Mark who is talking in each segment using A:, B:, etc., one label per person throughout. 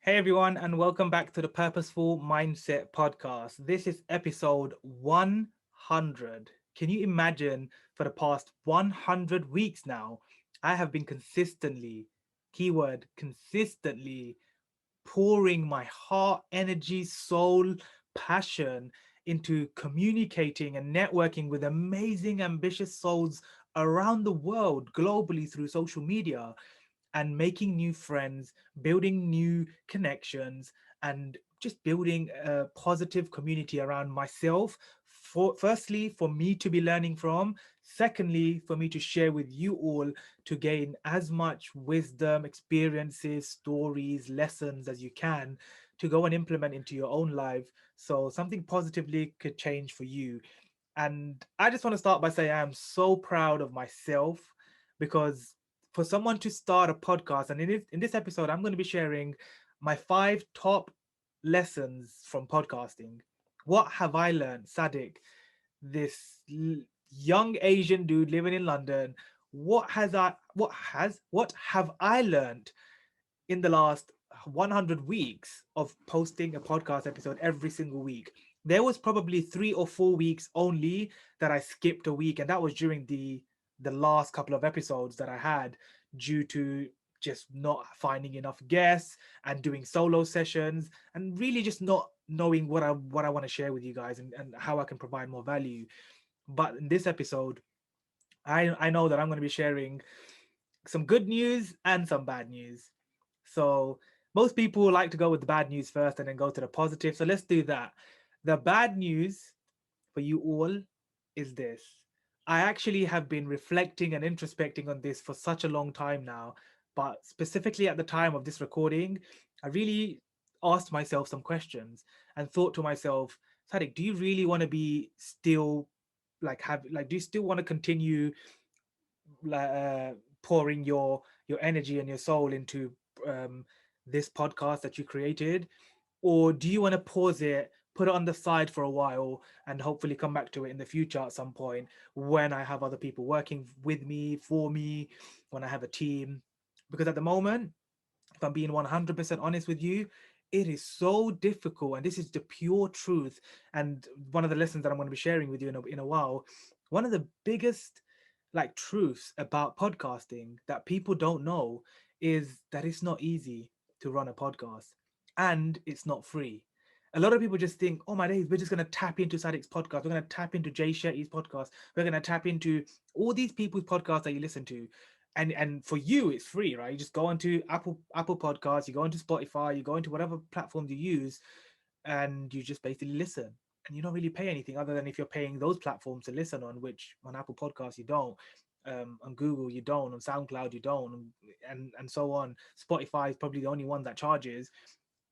A: Hey everyone, and welcome back to the Purposeful Mindset Podcast. This is episode 100. Can you imagine for the past 100 weeks now, I have been consistently, keyword consistently, pouring my heart, energy, soul, passion into communicating and networking with amazing, ambitious souls around the world globally through social media and making new friends, building new connections, and just building a positive community around myself. Firstly, for me to be learning from. Secondly, for me to share with you all to gain as much wisdom, experiences, stories, lessons as you can to go and implement into your own life. So something positively could change for you. And I just want to start by saying I am so proud of myself because for someone to start a podcast, and in this episode, I'm going to be sharing my five top lessons from podcasting. What have I learned, Sadiq, this young Asian dude living in London? What have I learned in the last 100 weeks of posting a podcast episode every single week? There was probably 3 or 4 weeks only that I skipped a week, and that was during the last couple of episodes that I had due to just not finding enough guests and doing solo sessions and really just not knowing what I want to share with you guys, and how I can provide more value. But in this episode, I know that I'm going to be sharing some good news and some bad news. So most people like to go with the bad news first and then go to the positive. So let's do that. The bad news for you all is this. I actually have been reflecting and introspecting on this for such a long time now, but specifically at the time of this recording, I really asked myself some questions and thought to myself, Sadiq, do you really want to be still do you still want to continue pouring your energy and your soul into um, this podcast that you created, or do you want to pause it, put it on the side for a while, and hopefully come back to it in the future at some point when I have other people working with me, for me, when I have a team? Because at the moment, if I'm being 100% honest with you, it is so difficult, and this is the pure truth. And one of the lessons that I'm going to be sharing with you in a while, one of the biggest like truths about podcasting that people don't know is that it's not easy to run a podcast, and it's not free. A lot of people just think, oh my days, we're just going to tap into Sadiq's podcast, we're going to tap into Jay Shetty's podcast, we're going to tap into all these people's podcasts that you listen to, and for you it's free, right? You just go onto Apple Podcasts, you go into Spotify, you go into whatever platforms you use, and you just basically listen, and you don't really pay anything other than if you're paying those platforms to listen on, which on Apple Podcasts you don't, on Google you don't, on SoundCloud you don't, and so on. Spotify is probably the only one that charges,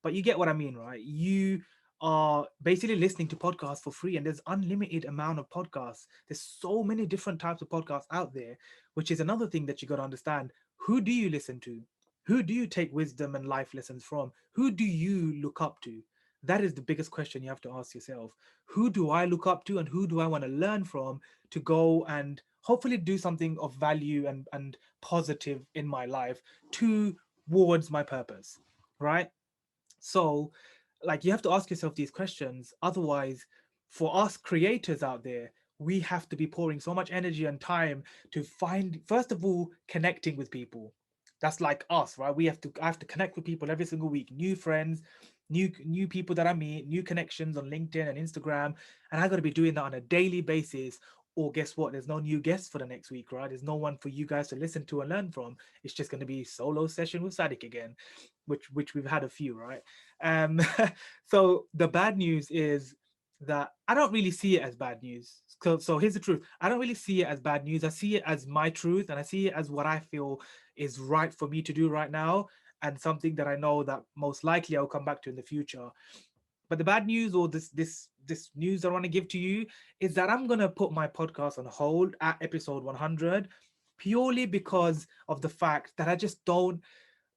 A: but you get what I mean, right? You are basically listening to podcasts for free, and there's unlimited amount of podcasts. There's so many different types of podcasts out there, which is another thing that you got to understand. Who do you listen to? Who do you take wisdom and life lessons from? Who do you look up to? That is the biggest question you have to ask yourself. Who do I look up to, and who do I want to learn from to go and hopefully do something of value and positive in my life towards my purpose, right? So, like, you have to ask yourself these questions. Otherwise, for us creators out there, we have to be pouring so much energy and time to find, first of all, connecting with people. That's like us, right? I have to connect with people every single week, new friends, new people that I meet, new connections on LinkedIn and Instagram, and I got to be doing that on a daily basis. Or guess what? There's no new guests for the next week, right? There's no one for you guys to listen to and learn from. It's just going to be solo session with Sadiq again, which we've had a few, right? Um, so the bad news is that I don't really see it as bad news. So here's the truth. I don't really see it as bad news. I see it as my truth, and I see it as what I feel is right for me to do right now, and something that I know that most likely I'll come back to in the future. But the bad news, or this news I want to give to you, is that I'm gonna put my podcast on hold at episode 100, purely because of the fact that I just don't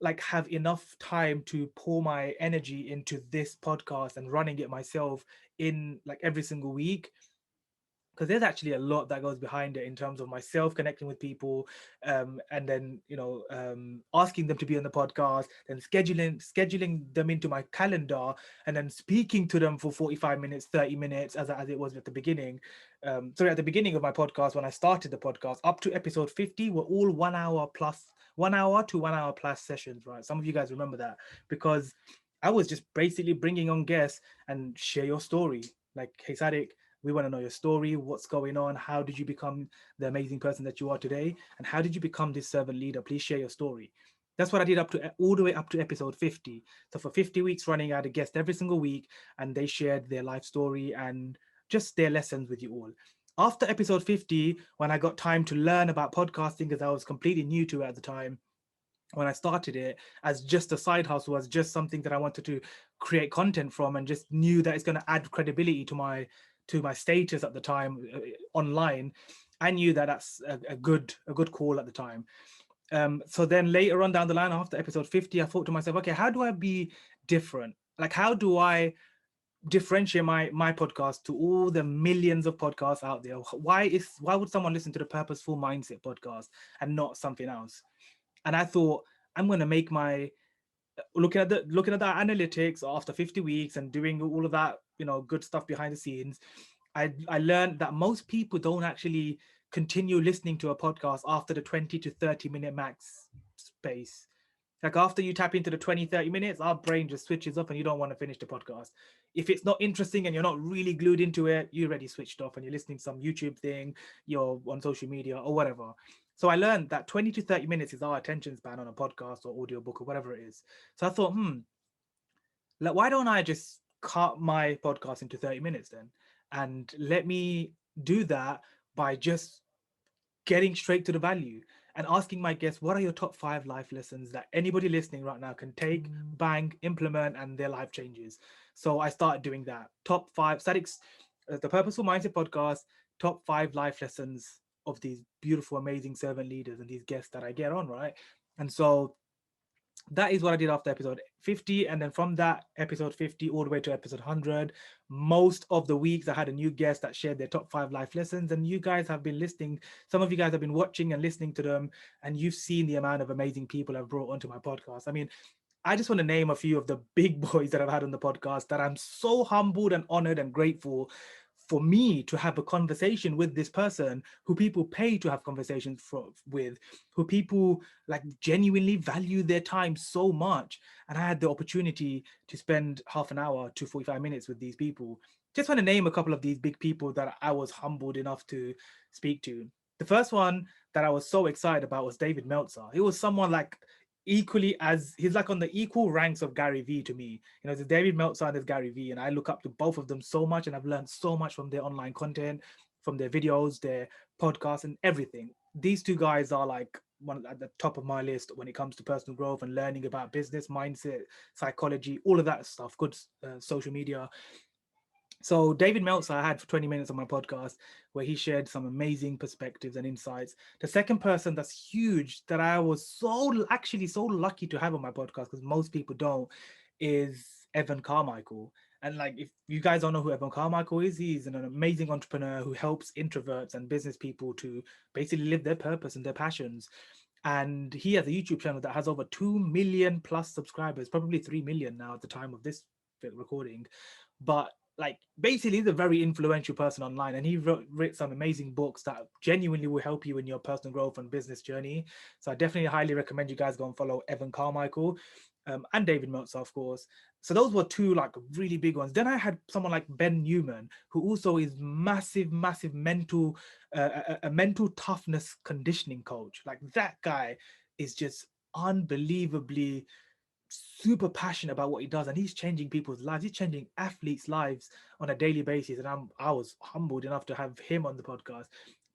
A: like have enough time to pour my energy into this podcast and running it myself in like every single week, because there's actually a lot that goes behind it in terms of myself connecting with people, and then asking them to be on the podcast, then scheduling them into my calendar, and then speaking to them for 45 minutes, 30 minutes, as it was at the beginning. Sorry, at the beginning of my podcast, when I started the podcast, up to episode 50 were all 1 hour plus, 1 hour to 1 hour plus sessions, right? Some of you guys remember that, because I was just basically bringing on guests and share your story. Like, hey, Sadiq, we want to know your story. What's going on? How did you become the amazing person that you are today? And how did you become this servant leader? Please share your story. That's what I did up to all the way up to episode 50. So for 50 weeks running, I had a guest every single week, and they shared their life story and just their lessons with you all. After episode 50, when I got time to learn about podcasting, because I was completely new to it at the time, when I started it as just a side hustle, as just something that I wanted to create content from, and just knew that it's going to add credibility to my status at the time, online. I knew that that's a good call at the time. So then later on down the line, after episode 50, I thought to myself, okay, how do I be different? Like, how do I differentiate my podcast to all the millions of podcasts out there? Why would someone listen to the Purposeful Mindset podcast and not something else? And I thought, I'm going to make my, looking at the analytics after 50 weeks and doing all of that, good stuff behind the scenes. I learned that most people don't actually continue listening to a podcast after the 20 to 30 minute max space. Like, after you tap into the 20, 30 minutes, our brain just switches off and you don't want to finish the podcast. If it's not interesting and you're not really glued into it, you're already switched off and you're listening to some YouTube thing, you're on social media or whatever. So I learned that 20 to 30 minutes is our attention span on a podcast or audiobook or whatever it is. So I thought, like, why don't I just cut my podcast into 30 minutes then? And let me do that by just getting straight to the value and asking my guests, what are your top 5 life lessons that anybody listening right now can take, bang, implement, and their life changes? So I started doing that. Top 5, Sadiq's, the Purposeful Mindset Podcast, top 5 life lessons of these beautiful, amazing servant leaders and these guests that I get on, right? And so that is what I did after episode 50. And then from that episode 50 all the way to episode 100, most of the weeks I had a new guest that shared their top 5 life lessons. And you guys have been listening. Some of you guys have been watching and listening to them. And you've seen the amount of amazing people I've brought onto my podcast. I mean, I just want to name a few of the big boys that I've had on the podcast that I'm so humbled and honored and grateful for me to have a conversation with this person who people pay to have conversations with, who people like genuinely value their time so much. And I had the opportunity to spend half an hour to 45 minutes with these people. Just want to name a couple of these big people that I was humbled enough to speak to. The first one that I was so excited about was David Meltzer. He was someone like equally as he's like on the equal ranks of Gary Vee to me. There's David Meltzer and there's Gary Vee, and I look up to both of them so much, and I've learned so much from their online content, from their videos, their podcasts, and everything. These two guys are like one at the top of my list when it comes to personal growth and learning about business, mindset, psychology, all of that stuff. Good social media. So David Meltzer I had for 20 minutes on my podcast where he shared some amazing perspectives and insights. The second person that's huge that I was so lucky to have on my podcast, because most people don't, is Evan Carmichael. And like, if you guys don't know who Evan Carmichael is, he's an amazing entrepreneur who helps introverts and business people to basically live their purpose and their passions. And he has a YouTube channel that has over 2 million plus subscribers, probably 3 million now at the time of this recording. But like, basically he's a very influential person online, and he wrote some amazing books that genuinely will help you in your personal growth and business journey. So I definitely highly recommend you guys go and follow Evan Carmichael, and David Meltzer, of course. So those were two like really big ones. Then I had someone like Ben Newman, who also is massive mental a mental toughness conditioning coach. Like, that guy is just unbelievably super passionate about what he does, and he's changing people's lives. He's changing athletes' lives on a daily basis, and I was humbled enough to have him on the podcast.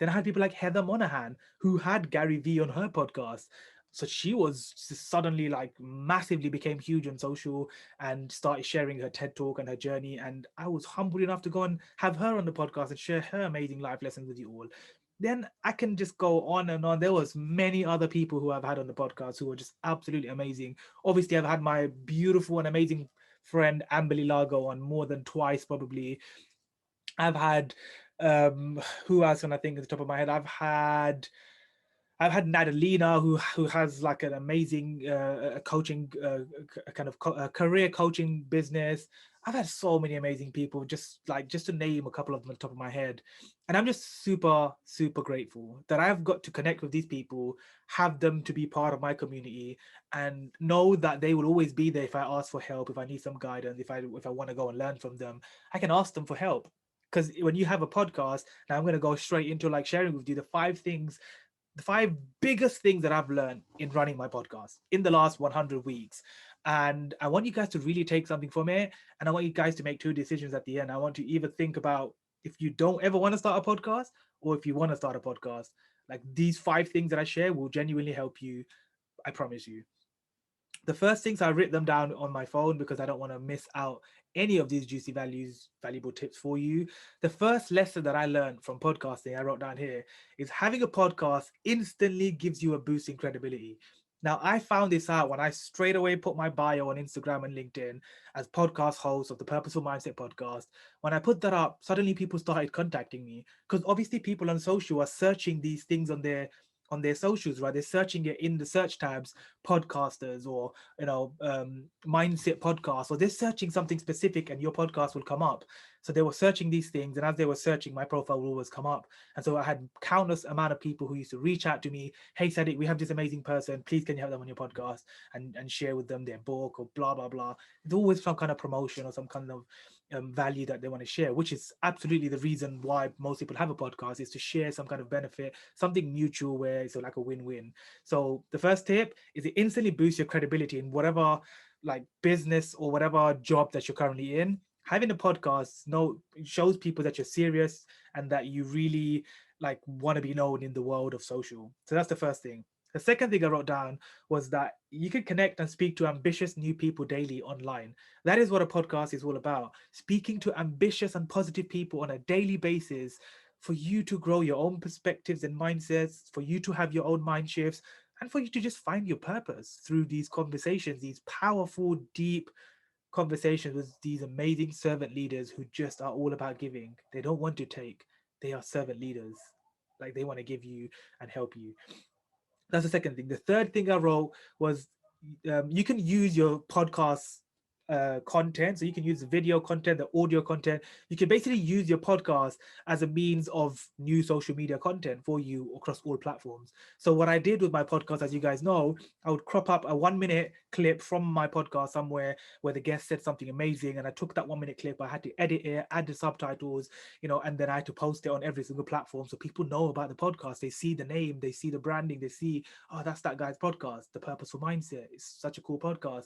A: Then I had people like Heather Monahan, who had Gary Vee on her podcast. So she was just suddenly like massively became huge on social and started sharing her TED talk and her journey. And I was humbled enough to go and have her on the podcast and share her amazing life lessons with you all. Then I can just go on and on. There was many other people who I've had on the podcast who were just absolutely amazing. Obviously, I've had my beautiful and amazing friend Amberly Lago on more than twice, probably. I've had Um, who else can I think at the top of my head? I've had Nadalina, who has like an amazing coaching kind of career coaching business. I've had so many amazing people, just to name a couple of them on the top of my head, and I'm just super grateful that I've got to connect with these people, have them to be part of my community, and know that they will always be there if I ask for help, if I need some guidance, if I want to go and learn from them, I can ask them for help. Because when you have a podcast, now I'm going to go straight into like sharing with you the five biggest things that I've learned in running my podcast in the last 100 weeks. And I want you guys to really take something from it. And I want you guys to make two decisions at the end. I want you to either think about if you don't ever want to start a podcast or if you want to start a podcast. Like these five things that I share will genuinely help you. I promise you. The first things I write them down on my phone because I don't want to miss out any of these valuable tips for you. The first lesson that I learned from podcasting, I wrote down here, is having a podcast instantly gives you a boost in credibility. Now, I found this out when I straight away put my bio on Instagram and LinkedIn as podcast host of the Purposeful Mindset Podcast. When I put that up, suddenly people started contacting me because obviously people on social are searching these things on their socials, right? They're searching it in the search tabs, podcasters or mindset podcast, or they're searching something specific and your podcast will come up. So they were searching these things, and as they were searching, my profile will always come up. And so I had countless amount of people who used to reach out to me, hey Sadiq, we have this amazing person, please can you have them on your podcast and share with them their book or blah blah blah. It's always some kind of promotion or some kind of value that they want to share, which is absolutely the reason why most people have a podcast, is to share some kind of benefit, something mutual where it's like a win-win. So the first tip is it instantly boosts your credibility in whatever like business or whatever job that you're currently in. Having a podcast shows people that you're serious and that you really like want to be known in the world of social. So that's the first thing. The second thing I wrote down was that you can connect and speak to ambitious new people daily online. That is what a podcast is all about. Speaking to ambitious and positive people on a daily basis for you to grow your own perspectives and mindsets, for you to have your own mind shifts, and for you to just find your purpose through these conversations, these powerful, deep conversations with these amazing servant leaders who just are all about giving. They don't want to take, they are servant leaders. Like they want to give you and help you. That's the second thing. The third thing I wrote was you can use your podcast content. So you can use the video content, the audio content. You can basically use your podcast as a means of new social media content for you across all platforms. So what I did with my podcast, as you guys know, I would crop up a 1 minute clip from my podcast somewhere where the guest said something amazing. And I took that 1 minute clip, I had to edit it, add the subtitles, and then I had to post it on every single platform so people know about the podcast. They see the name, they see the branding, they see, oh, that's that guy's podcast, The Purposeful Mindset. It's such a cool podcast.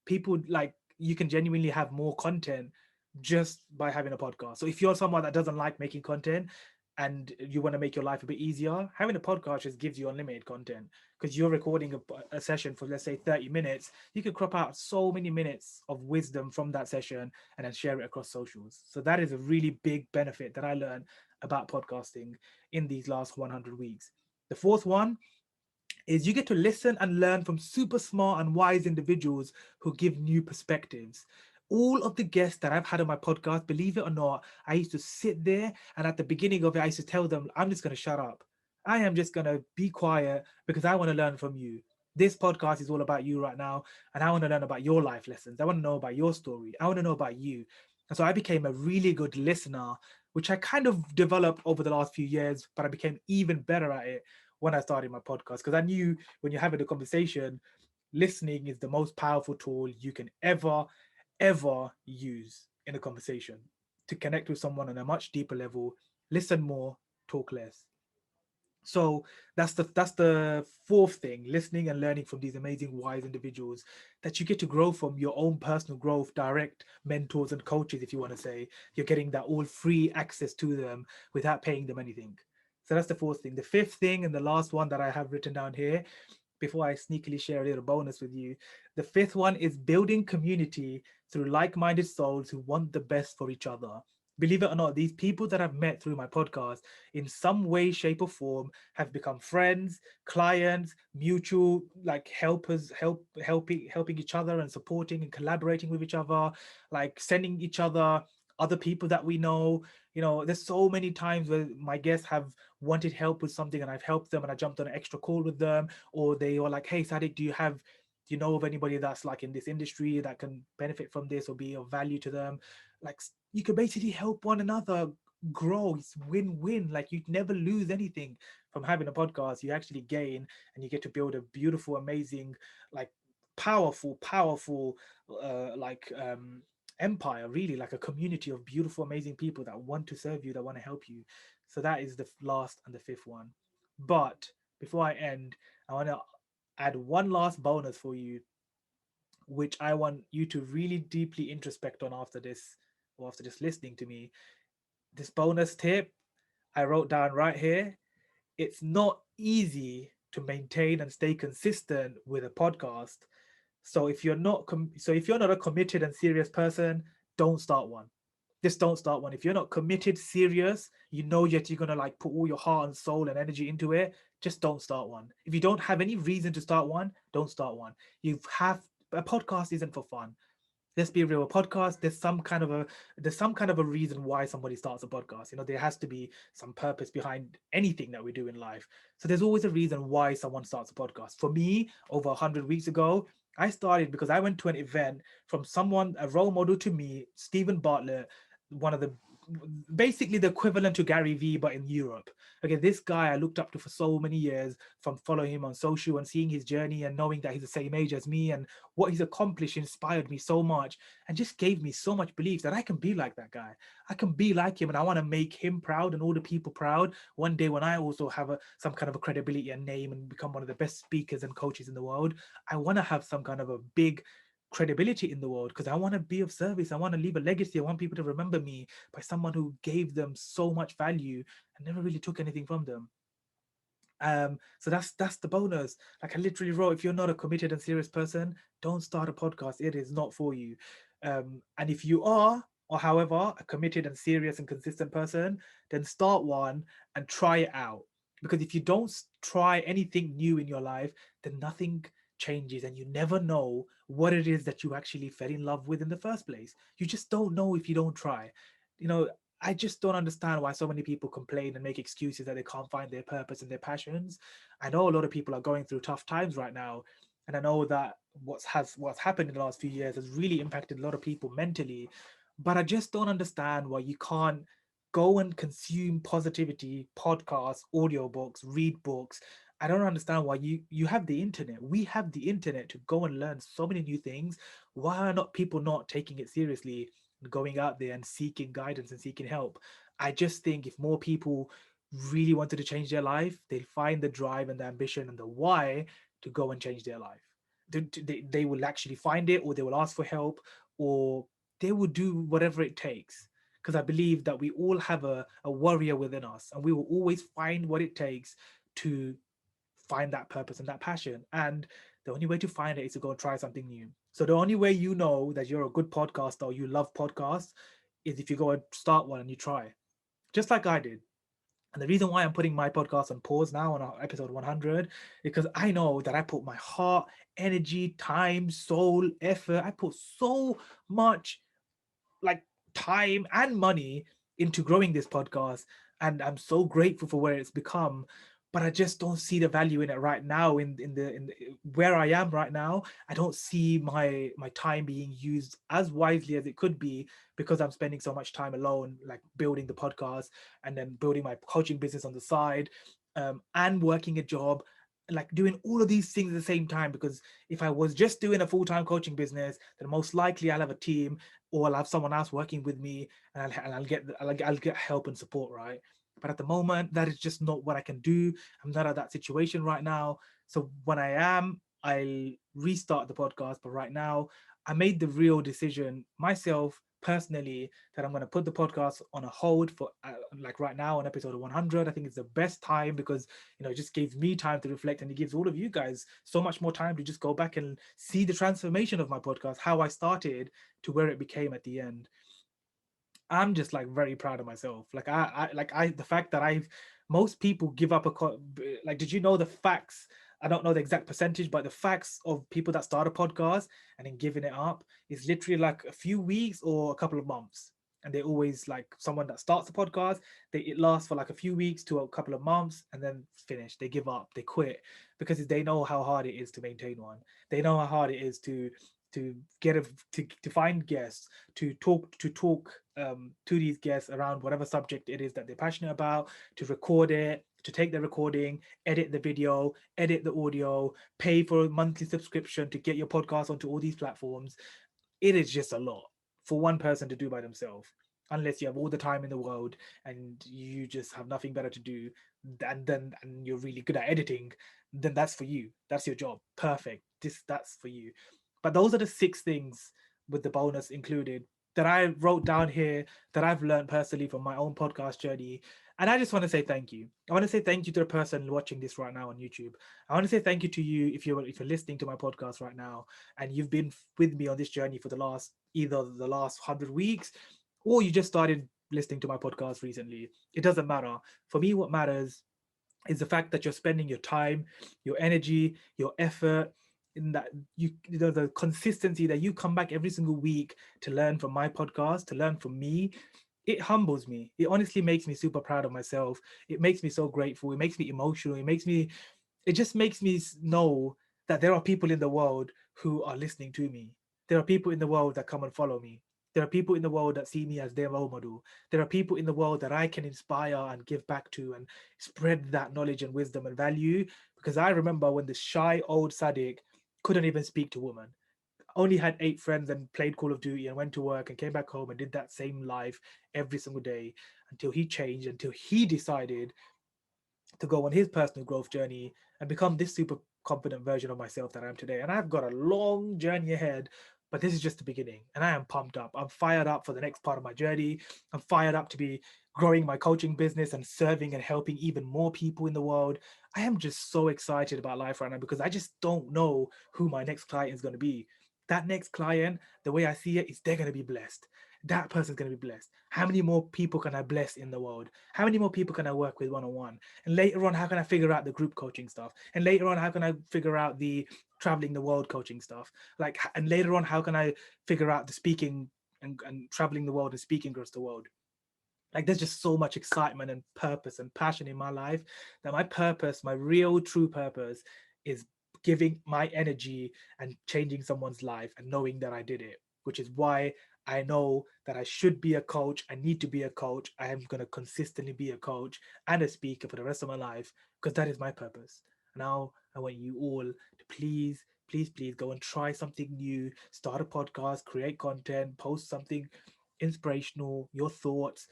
A: People like you can genuinely have more content just by having a podcast. So if you're someone that doesn't like making content and you want to make your life a bit easier, having a podcast just gives you unlimited content because you're recording a session for, let's say, 30 minutes. You could crop out so many minutes of wisdom from that session and then share it across socials. So that is a really big benefit that I learned about podcasting in these last 100 weeks. The fourth one is you get to listen and learn from super smart and wise individuals who give new perspectives. All of the guests that I've had on my podcast, believe it or not, I used to sit there and at the beginning of it, I used to tell them, I'm just going to shut up. I am just going to be quiet because I want to learn from you. This podcast is all about you right now. And I want to learn about your life lessons. I want to know about your story. I want to know about you. And so I became a really good listener, which I kind of developed over the last few years, but I became even better at it when I started my podcast because I knew when you're having a conversation, listening is the most powerful tool you can ever use in a conversation to connect with someone on a much deeper level. Listen more, talk less. So that's the fourth thing: listening and learning from these amazing wise individuals that you get to grow from your own personal growth, direct mentors and coaches. If you want to say, you're getting that all free access to them without paying them anything. So that's the fourth thing. The fifth thing and the last one that I have written down here before I sneakily share a little bonus with you. The fifth one is building community through like-minded souls who want the best for each other. Believe it or not, these people that I've met through my podcast in some way, shape, or form have become friends, clients, mutual like helpers, helping each other and supporting and collaborating with each other, like sending each other other people that we know. You know, there's so many times where my guests have wanted help with something and I've helped them and I jumped on an extra call with them, or they were like, hey Sadiq, do you know of anybody that's like in this industry that can benefit from this or be of value to them? Like you could basically help one another grow. It's win-win. Like you never lose anything from having a podcast. You actually gain, and you get to build a beautiful, amazing, like powerful like empire, really, like a community of beautiful, amazing people that want to serve you, that want to help you. So that is the last and the fifth one. But before I end, I want to add one last bonus for you, which I want you to really deeply introspect on after this, or after just listening to me. This bonus tip I wrote down right here. It's not easy to maintain and stay consistent with a podcast. So if you're not a committed and serious person, don't start one. Just don't start one. If you're not committed, serious, you know yet you're gonna like put all your heart and soul and energy into it, just don't start one. If you don't have any reason to start one, don't start one. You have a podcast isn't for fun. Let's be real. A podcast, there's some kind of a reason why somebody starts a podcast. You know, there has to be some purpose behind anything that we do in life. So there's always a reason why someone starts a podcast. For me, over 100 weeks ago, I started because I went to an event from someone, a role model to me, Stephen Bartlett, one of the basically the equivalent to Gary Vee, but in Europe. Okay, this guy I looked up to for so many years, from following him on social and seeing his journey and knowing that he's the same age as me, and what he's accomplished inspired me so much and just gave me so much belief that I can be like that guy. I can be like him, and I want to make him proud and all the people proud one day when I also have some kind of a credibility and name and become one of the best speakers and coaches in the world. I want to have some kind of a big credibility in the world because I want to be of service. I want to leave a legacy. I want people to remember me by someone who gave them so much value and never really took anything from them. So that's the bonus. Like I literally wrote, if you're not a committed and serious person, don't start a podcast. It is not for you. And if you are, or however, a committed and serious and consistent person, then start one and try it out. Because if you don't try anything new in your life, then nothing changes, and you never know what it is that you actually fell in love with in the first place. You just don't know if you don't try. You know, I just don't understand why so many people complain and make excuses that they can't find their purpose and their passions. I know a lot of people are going through tough times right now, and I know that what's happened in the last few years has really impacted a lot of people mentally. But I just don't understand why you can't go and consume positivity, podcasts, audiobooks, read books. I don't understand why you have the internet. We have the internet to go and learn so many new things. Why are not people not taking it seriously, going out there and seeking guidance and seeking help? I just think if more people really wanted to change their life, they'll find the drive and the ambition and the why to go and change their life. They will actually find it, or they will ask for help, or they will do whatever it takes. Because I believe that we all have a warrior within us, and we will always find what it takes to find that purpose and that passion. And the only way to find it is to go and try something new. So the only way you know that you're a good podcaster or you love podcasts is if you go and start one and you try, just like I did. And the reason why I'm putting my podcast on pause now on episode 100, because I know that I put my heart, energy, time, soul, effort. I put so much like time and money into growing this podcast, and I'm so grateful for where it's become. But I just don't see the value in it right now. In the where I am right now, I don't see my time being used as wisely as it could be, because I'm spending so much time alone, like building the podcast and then building my coaching business on the side, and working a job, like doing all of these things at the same time. Because if I was just doing a full-time coaching business, then most likely I'll have a team, or I'll have someone else working with me, and I'll get help and support, right? But at the moment, that is just not what I can do. I'm not at that situation right now. So when I am, I'll restart the podcast. But right now, I made the real decision myself personally that I'm going to put the podcast on a hold for like right now on episode 100. I think it's the best time because, you know, it just gives me time to reflect, and it gives all of you guys so much more time to just go back and see the transformation of my podcast, how I started to where it became at the end. I'm just like very proud of myself. Like the fact that I've most people give up like, did you know the facts? I don't know the exact percentage, but the facts of people that start a podcast and then giving it up is literally like a few weeks or a couple of months. And they always like someone that starts a podcast, it lasts for like a few weeks to a couple of months and then finish. They give up, they quit because they know how hard it is to maintain one. They know how hard it is to get to find guests, to talk to these guests around whatever subject it is that they're passionate about, to record it, to take the recording, edit the video, edit the audio, pay for a monthly subscription to get your podcast onto all these platforms. It is just a lot for one person to do by themselves, unless you have all the time in the world and you just have nothing better to do, and you're really good at editing. Then that's for you, that's your job, perfect, that's for you. But those are the 6 things, with the bonus included, that I wrote down here, that I've learned personally from my own podcast journey. And I just want to say thank you. I want to say thank you to the person watching this right now on YouTube. I want to say thank you to you if you're listening to my podcast right now, and you've been with me on this journey for either the last 100 weeks, or you just started listening to my podcast recently. It doesn't matter. For me, what matters is the fact that you're spending your time, your energy, your effort, in that the consistency that you come back every single week to learn from my podcast, to learn from me. It humbles me. It honestly makes me super proud of myself. It makes me so grateful. It makes me emotional. It just makes me know that there are people in the world who are listening to me. There are people in the world that come and follow me. There are people in the world that see me as their role model. There are people in the world that I can inspire and give back to and spread that knowledge and wisdom and value. Because I remember when the shy old Sadiq couldn't even speak to women, only had 8 friends and played Call of Duty and went to work and came back home and did that same life every single day, until he changed, until he decided to go on his personal growth journey and become this super confident version of myself that I am today. And I've got a long journey ahead, but this is just the beginning. And I am pumped up. I'm fired up for the next part of my journey. I'm fired up to be growing my coaching business and serving and helping even more people in the world. I am just so excited about life right now because I just don't know who my next client is going to be. That next client, the way I see it, is they're going to be blessed. That person's going to be blessed. How many more people can I bless in the world? How many more people can I work with one on one? And later on, how can I figure out the group coaching stuff? And later on, how can I figure out the traveling the world coaching stuff? And later on, how can I figure out the speaking and traveling the world and speaking across the world? Like, there's just so much excitement and purpose and passion in my life, that my purpose, my real true purpose, is giving my energy and changing someone's life and knowing that I did it, which is why I know that I should be a coach. I need to be a coach. I am going to consistently be a coach and a speaker for the rest of my life, because that is my purpose. Now I want you all to please, please, please go and try something new, start a podcast, create content, post something inspirational, your thoughts.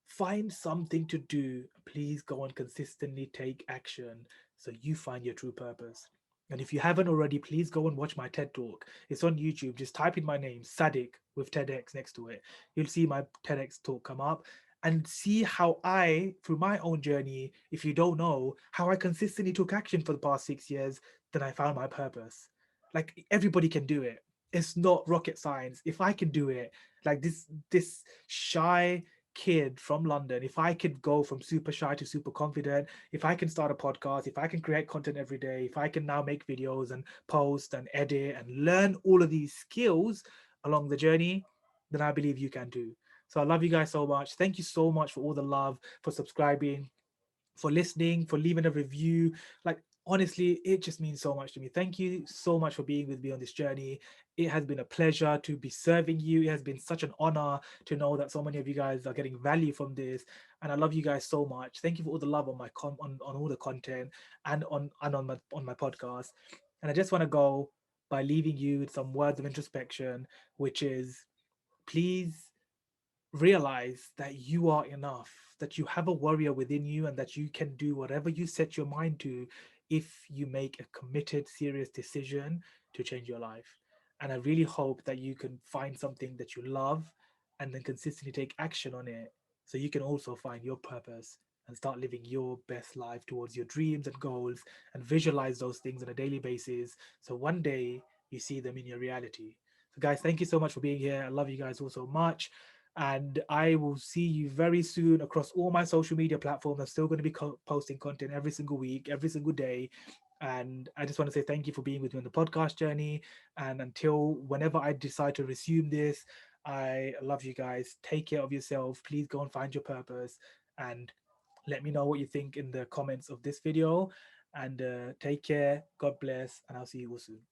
A: Find something to do. Please go and consistently take action so you find your true purpose. And if you haven't already, please go and watch my TED Talk. It's on YouTube. Just type in my name, Sadiq, with TEDx next to it. You'll see my TEDx talk come up, and see how I, through my own journey, if you don't know, how I consistently took action for the past 6 years, then I found my purpose. Like, everybody can do it. It's not rocket science. If I can do it, like this shy kid from London, if I could go from super shy to super confident, if I can start a podcast, if I can create content every day, if I can now make videos and post and edit and learn all of these skills along the journey, then I believe you can too. So I love you guys so much. Thank you so much for all the love, for subscribing, for listening, for leaving a review. Like, honestly, it just means so much to me. Thank you so much for being with me on this journey. It has been a pleasure to be serving you. It has been such an honor to know that so many of you guys are getting value from this. And I love you guys so much. Thank you for all the love on on all the content, and on my podcast. And I just want to go by leaving you with some words of introspection, which is, please realize that you are enough, that you have a warrior within you, and that you can do whatever you set your mind to if you make a committed, serious decision to change your life. And I really hope that you can find something that you love and then consistently take action on it, so you can also find your purpose and start living your best life towards your dreams and goals, and visualize those things on a daily basis, so one day you see them in your reality. So guys, thank you so much for being here. I love you guys all so much, and I will see you very soon across all my social media platforms. I'm still going to be posting content every single week, every single day. And I just want to say thank you for being with me on the podcast journey. And until whenever I decide to resume this, I love you guys. Take care of yourself. Please go and find your purpose, and let me know what you think in the comments of this video. And take care. God bless. And I'll see you all soon.